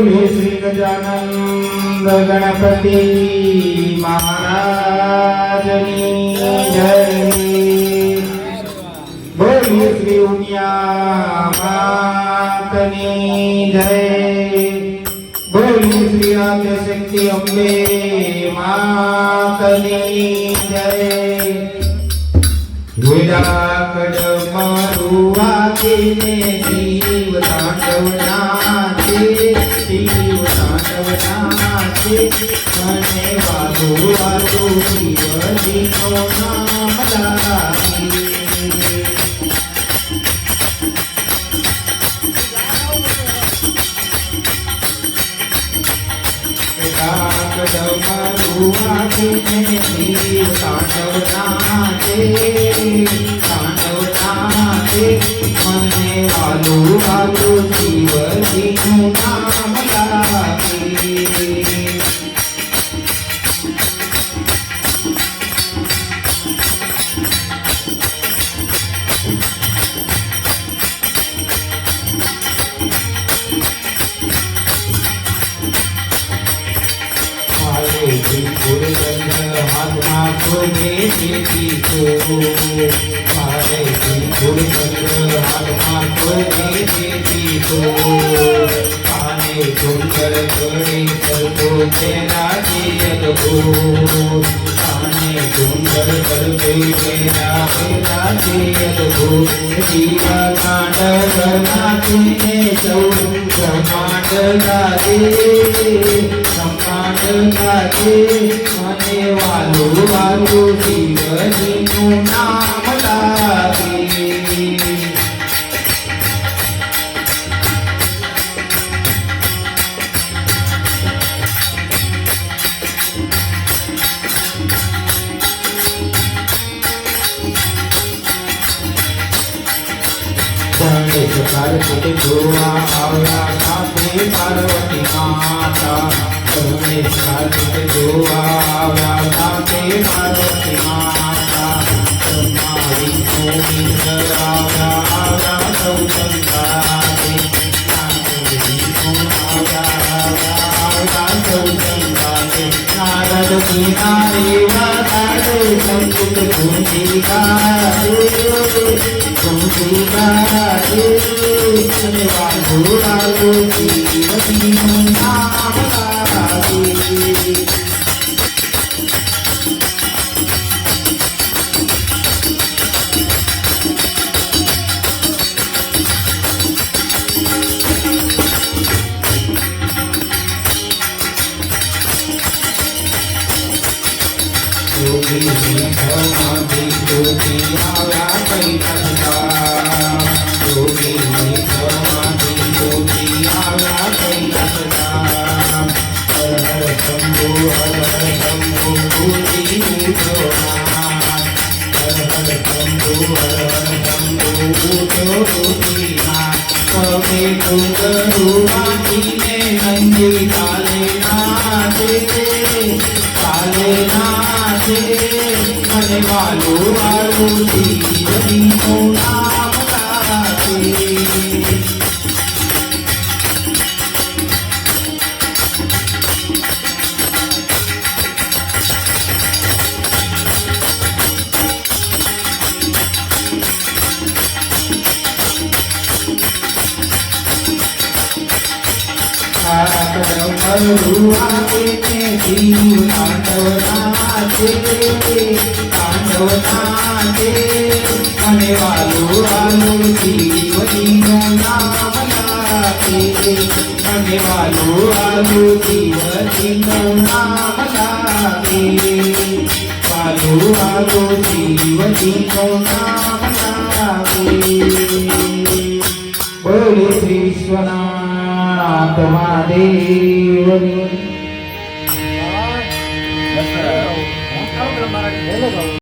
बोले श्री गजानंद गणपति महाराज की जय। बोले श्री उमिया माता की जय। बोले श्री आद्यशक्ति अम्बे माता की जय। विराकड मरुआ के जीव तांडव नाचे, जीव तांडव नाचे, मने वालो वालो जीव जीवो नाम लागे। विराकड मरुआ के जीव तांडव नाचे, तांडव नाचे, मने वालो वालो जीव जीवो नाम लागे। हाथमा को देती को पारे की गुरबंद हाथमा को देती को पाने सुंदर गड़ी कर को तेरा जियत हो पाने सुंदर कर के तेरा जियत हो। जीवा कांड करनाते चौरंग ब्रह्मांड गाते ब्रह्मांड गाते, मने वालो वालो जीव जीवो नाम लागे। गणेश कार्तिक गोवा आवला साथे पार्वती माता। गणेश कार्तिक गोवा आवला साथे पार्वती माता। ब्रह्मा विष्णु इंद्र आवला आवला सौ संताने, विष्णु आवला आवला सौ संताने। नारद किनारे वाताडे संकुट कुंजी गाते, कुंजी गाते, मने वालो वालो जीव जीवो नाम लागे। योगी समाधि योगी आया कैलासा, योगी समाधि योगी आया कैलासा। हर हर शंभो भूति भूतनाथ, हर हर शंभो भूतिनाथ। कवे डूंगरुआनी ने नंदी काले नाचे, काले नाचे, मने वालो वालो जीव जीवो नाम लागे। मरुआ के जीव तांडव नाचे, तांडव नाचे, मने वालो वालो जीव जीवो नाम लागे। मने वालो वालो जीव जीवो नाम लागे। वालो वालो जीव जीवो नाम लागे। बोले श्री विश्वनाथ महादेव की।